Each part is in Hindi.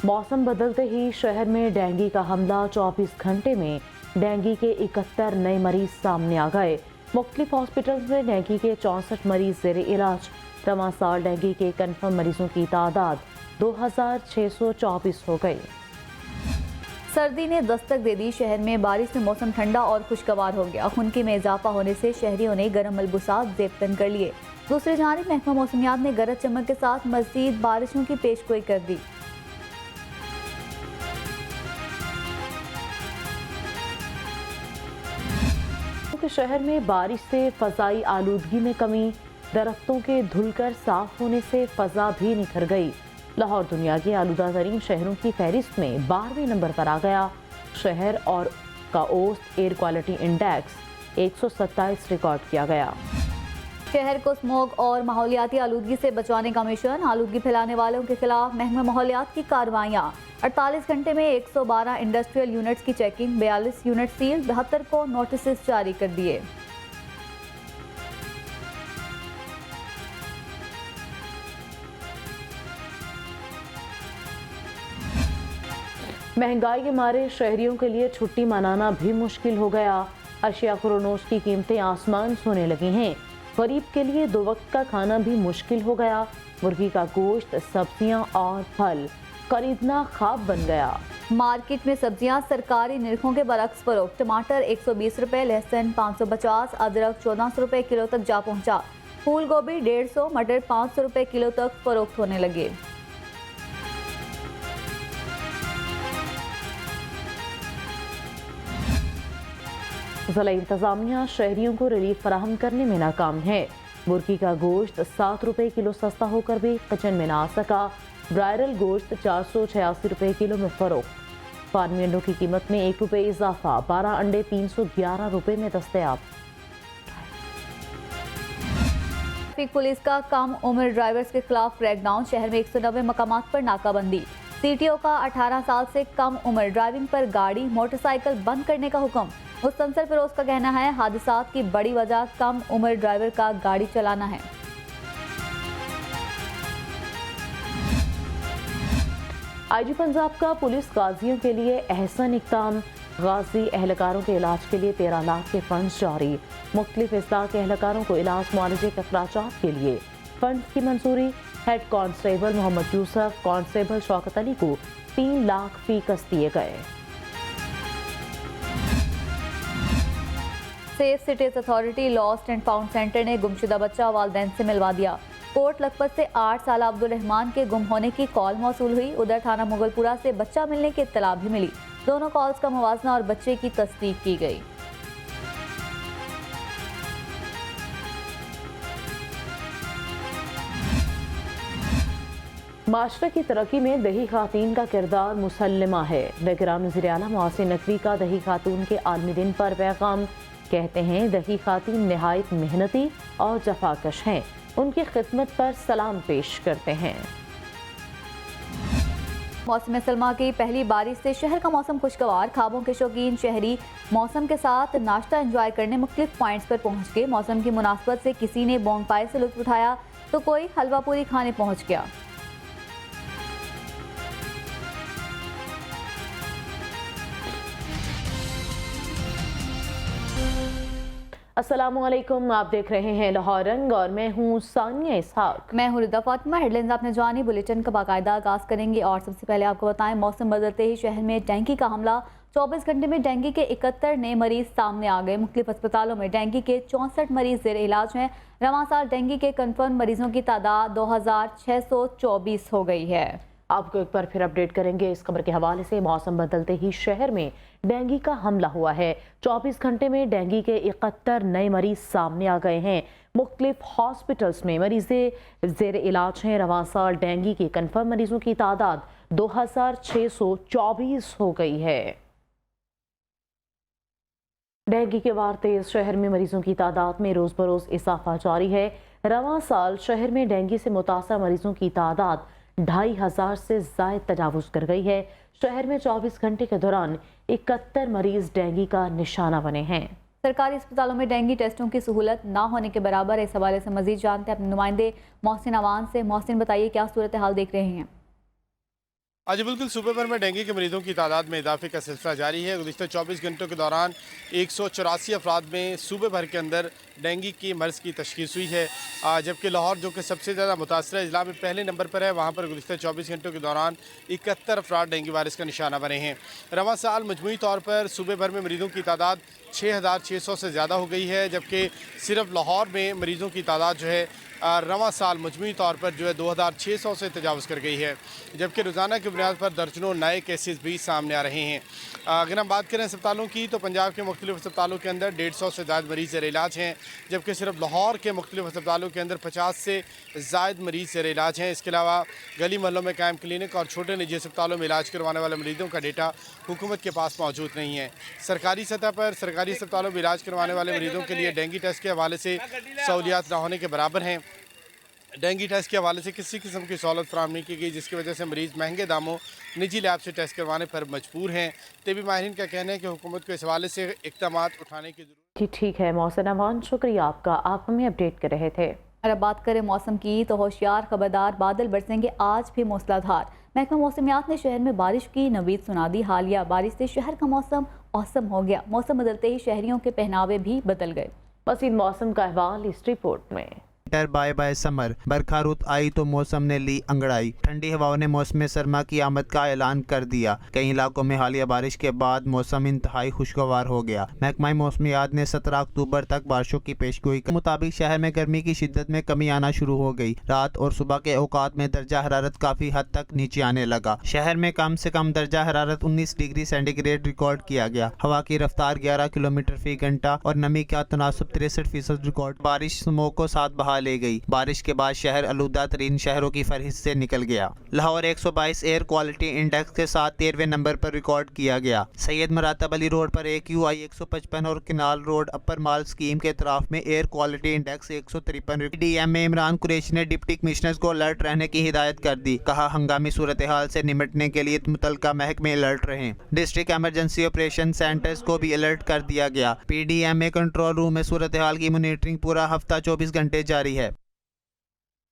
मौसम बदलते ही शहर में डेंगू का हमला। 24 घंटे में डेंगू के 71 नए मरीज सामने आ गए। मुख्तलिफ हॉस्पिटल में डेंगू के 64 मरीज जेर इलाज। रवां साल डेंगू के कन्फर्म मरीजों की तादाद 2624 हो गई। सर्दी ने दस्तक दे दी। शहर में बारिश से मौसम ठंडा और खुशगवार हो गया। खुनकी में इजाफा होने से शहरियों ने गर्म मलबूसात ज़ेब कर लिए। दूसरी जानिब महकमा मौसमियात ने गरज चमक के साथ मज़ीद बारिशों की पेशगोई कर दी। शहर में बारिश से फजाई आलूदगी में कमी। दरख्तों के धुलकर साफ होने से फजा भी निखर गई। लाहौर दुनिया के आलूदा तरीन शहरों की फहरिस्त में 12वें नंबर पर आ गया। शहर और का औसत एयर क्वालिटी इंडेक्स 127 रिकॉर्ड किया गया। शहर को स्मोग और माहौलियाती आलूदगी से बचाने का मिशन। आलूदगी फैलाने वालों के खिलाफ महकमा माहौलियात की कार्रवाइयाँ। 48 घंटे में 112 इंडस्ट्रियल यूनिट्स की चेकिंग। 42 यूनिट सील, 72 को नोटिस जारी कर दिए। महंगाई के मारे शहरियों के लिए छुट्टी मनाना भी मुश्किल हो गया। अशिया खुरोनोश की कीमतें आसमान छूने लगी हैं। गरीब के लिए 2 वक्त का खाना भी मुश्किल हो गया। मुर्गी का गोश्त, सब्जियां और फल खरीदना ख्वाब बन गया। मार्केट में सब्जियां सरकारी निरखों के बरक्स फरोख्त। टमाटर 120 रुपए, लहसुन 550, अदरक 1400 रुपए किलो तक जा पहुंचा। फूल गोभी 150, मटर 500 रुपए किलो तक फरोख्त होने लगे। ज़िला इंतजामिया शहरियों को रिलीफ फराहम करने में नाकाम है। मुर्गी का गोश्त 7 रुपए किलो सस्ता होकर भी किचन में ना आ सका। ब्रायरल गोश्त 486 रुपए किलो में फरोख्त। फार्मी अंडों की कीमत में 1 रुपए इजाफा। 12 अंडे 311 रुपए में दस्तयाब। ट्रैफिक पुलिस का कम उम्र ड्राइवर्स के खिलाफ क्रैकडाउन। शहर में 190 मकामात पर नाकाबंदी। सीटीओ का 18 साल से कम उम्र ड्राइविंग पर गाड़ी मोटरसाइकिल बंद करने का हुक्म। मुस्तंसर फिरोज का कहना है हादसात की बड़ी वजह कम उम्र ड्राइवर का गाड़ी चलाना है। आईजी पंजाब का पुलिस गाजियों के लिए एहसन इक़दाम। गाजी एहलकारों के इलाज के लिए 13 लाख के फंड्स जारी। मुख्तलिफ इस्लाह के एहलकारों को इलाज मुआवजे के अखराजात के लिए फंड्स की मंजूरी। Head constable Mohammad Yusuf, constable Shaukat Ali को 3 लाख फीकस दिए गए। Safe cities authority lost and found centre ने गुमशुदा बच्चा वालिदैन से मिलवा दिया। कोट लखपत से 8 साल अब्दुल रहमान के गुम होने की कॉल मौसूल हुई। उधर थाना मुगलपुरा से बच्चा मिलने की इत्तला भी मिली। दोनों कॉल्स का मुवाजना और बच्चे की तस्दीक की गई। माशरे की तरक्की में दही खातून का किरदार मुसल्लिमा है। निगरान वज़ीर आला मोहसिन नकवी का दही खातून के आलमी दिन पर पैगाम। कहते हैं दही खातून नहायत मेहनती और जफाकश हैं। उनकी खिदमत पर सलाम पेश करते हैं। मौसम सलमा की पहली बारिश से शहर का मौसम खुशगवार। ख्वाबों के शौकीन शहरी मौसम के साथ नाश्ता एंजॉय करने मुख्तलिफ पॉइंट्स पर पहुंच गए। मौसम की मुनासबत से किसी ने बोनफायर से लुत्फ उठाया तो कोई हलवा पूरी खाने पहुंच गया। अस्सलामुअलैकुम, आप देख रहे हैं लाहौर रंग और मैं हूँ सानिया इसहाक। मैं हूँ रिदा फातिमा। हेडलाइंस आपने जानी, बुलेटिन का बाकायदा आगाज करेंगे और सबसे पहले आपको बताएं मौसम बदलते ही शहर में डेंगू का हमला। 24 घंटे में डेंगू के 71 नए मरीज सामने आ गए। मुख्तलिफ अस्पतालों में डेंगू के 64 मरीज जेर इलाज हैं। रवां साल डेंगू के कन्फर्म मरीजों की तादाद 2624 हो गई है। आपको एक बार फिर अपडेट करेंगे इस खबर के हवाले से। मौसम बदलते ही शहर में डेंगू का हमला हुआ है। 24 घंटे में डेंगू के 71 नए मरीज सामने आ गए हैं। मुख्तलिफ हॉस्पिटल्स में मरीज़े जेर इलाज हैं। रवां साल डेंगू के कन्फर्म मरीजों की तादाद 2624 हो गई है। डेंगू के वार तेज शहर में मरीजों की तादाद में रोज बरोज इजाफा जारी है। रवां साल शहर में डेंगू से मुतासर मरीजों की तादाद 2500 से जायद तजावुज कर गई है। शहर में 24 घंटे के दौरान 71 मरीज डेंगू का निशाना बने हैं। सरकारी अस्पतालों में डेंगू टेस्टों की सहूलत ना होने के बराबर। इस हवाले से मजीद जानते हैं अपने नुमाइंदे मोहसिन अवान से। मोहसिन, बताइए क्या सूरत हाल देख रहे हैं? आज बिल्कुल सूबे भर में डेंगू के मरीजों की तादाद में इजाफे का सिलसिला जारी है। गुज़िश्ता 24 घंटों के दौरान 184 अफराद में सूबे भर के अंदर डेंगू की मर्ज़ की तशख़ीस हुई है, जबकि लाहौर जो कि सबसे ज़्यादा मुतासर इज़ला में पहले नंबर पर है, वहाँ पर गुज़िश्ता 24 घंटों के दौरान 71 अफराद डेंगू वायरस का निशाना बने हैं। रवां साल मजमूई तौर पर सूबे भर में मरीजों की तादाद 6600 से ज़्यादा हो गई है, जबकि सिर्फ लाहौर में मरीज़ों की तादाद जो है रवां साल मजमूई तौर पर जो है 2600 से तजावज़ कर गई है, जबकि रोज़ाना की बुनियाद पर दर्जनों नए केसेस भी सामने आ रहे हैं। अगर हम बात करें अस्पतालों की, तो पंजाब के मुख्तलिफ अस्पतालों के अंदर 150 से ज़ायद मरीज़ ज़ेर इलाज हैं, जबकि सिर्फ लाहौर के मुख्तलिफ अस्पतालों के अंदर 50 से ज़ायद मरीज़ ज़ेर इलाज हैं। इसके अलावा गली महलों में कायम क्लिनिक और छोटे निजी अस्पतालों में इलाज करवाने वाले मरीजों का डेटा हुकूमत के पास मौजूद नहीं है। सरकारी सतह पर सरकारी अस्पतालों में इलाज करवाने वाले मरीजों के लिए डेंगू टेस्ट के हवाले से सहूलियात न होने के बराबर हैं। डेंगू टेस्ट के हवाले से किसी किस्म की सहूलत फराहम नहीं की गई, जिसकी वजह से मरीज़ महंगे दामों निजी लैब से टेस्ट करवाने पर मजबूर हैं। तबी माहिरीन का कहना है कि हुकूमत को इस हवाले से इक़दाम उठाने की जरूरत। जी ठीक है मोहसिन अमान, शुक्रिया आपका, आप हमें अपडेट कर रहे थे। और अब बात करें मौसम की, तो होशियार खबरदार, बादल बरसेंगे आज भी मूसलाधार। महकमा मौसमियात ने शहर में बारिश की नवीद सुना दी। हालिया बारिश से शहर का मौसम औसम हो गया। मौसम बदलते ही शहरियों के पहनावे भी बदल गए। मज़ीद मौसम का अहवाल इस रिपोर्ट में। बाय बाय समर, बरखा रुत आई तो मौसम ने ली अंगड़ाई। ठंडी हवाओं ने मौसम सरमा की आमद का ऐलान कर दिया। कई इलाकों में हालिया बारिश के बाद मौसम इंतहाई खुशगवार हो गया। महकमा मौसमियात ने 17 अक्टूबर तक बारिशों की पेशगोई के मुताबिक शहर में गर्मी की शिद्दत में कमी आना शुरू हो गई। रात और सुबह के औकात में दर्जा हरारत काफी हद तक नीचे आने लगा। शहर में कम से कम दर्जा हरारत 19 डिग्री सेंटीग्रेड रिकॉर्ड किया गया। हवा की रफ्तार 11 किलोमीटर फी घंटा और नमी का तनासब 63% रिकॉर्ड। बारिश स्मोक को साथ बहा ले गई। बारिश के बाद शहर आलूदा तरीन शहरों की फहरिस्त से निकल गया। लाहौर 122 एयर क्वालिटी इंडेक्स के साथ 13वें नंबर पर रिकॉर्ड किया गया। सैयद मरातब अली रोड पर AQI 155 और किनाल रोड अपर माल स्कीम के तरफ में एयर क्वालिटी इंडेक्स 153। DM में इमरान कुरैशी ने डिप्टी कमिश्नर्स को अलर्ट रहने की हिदायत कर दी। कहा हंगामी सूरत हाल से निपटने के लिए मुतल्लिका महकमे अलर्ट रहें। डिस्ट्रिक्ट एमरजेंसी ऑपरेशन सेंटर्स को भी अलर्ट कर दिया गया। PDM में कंट्रोल रूम में सूरत हाल की मॉनिटरिंग पूरा हफ्ता 24 घंटे जारी है।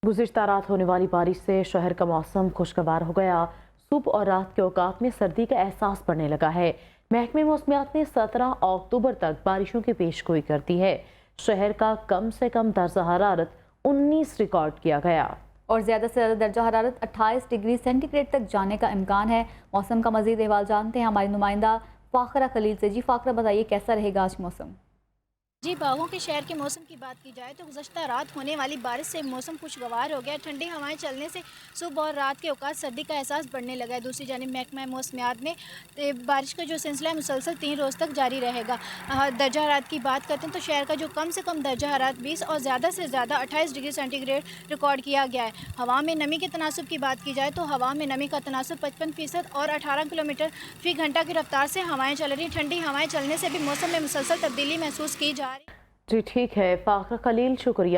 गुज़िश्ता रात होने वाली बारिश से शहर का मौसम खुशगवार हो गया। सुबह और रात के औकात में सर्दी का एहसास बढ़ने लगा है। महकमे मौसमियात ने 17 अक्टूबर तक बारिशों की पेशगोई कर दी है। शहर का कम से कम दर्जा हरारत 19 रिकॉर्ड किया गया और ज़्यादा से ज़्यादा दर्जा हरारत 28 डिग्री सेंटीग्रेड तक जाने का इम्कान है। मौसम का मज़ीद अहवाल जानते हैं हमारी नुमाइंदा फ़ाखरा खलील से। जी फ़ाखरा, बताइए कैसा रहेगा आज मौसम? जी, बागों के शहर के मौसम की बात की जाए तो गुज़श्ता रात होने वाली बारिश से मौसम खुशगवार हो गया। ठंडी हवाएं चलने से सुबह और रात के औकात सर्दी का एहसास बढ़ने लगा है। दूसरी जानिब महकमा मौसमियात में बारिश का जो सिलसिला है मुसलसल 3 रोज़ तक जारी रहेगा। दर्जा हरारत की बात करते हैं तो शहर का जो कम से कम दर्जा हरारत 20 और ज़्यादा से ज़्यादा 28 डिग्री सेंटीग्रेड रिकॉर्ड किया गया है। हवा में नमी के तनासब की बात की जाए तो हवा में नमी का तनासब 55% और 18 किलोमीटर फ़ी घंटा की रफ्तार से हवाएँ चल रही। ठंडी हवाएँ चलने से भी मौसम में मुसलसल तब्दीली महसूस की जा रही। जी ठीक है फ़ाखरा खलील, शुक्रिया।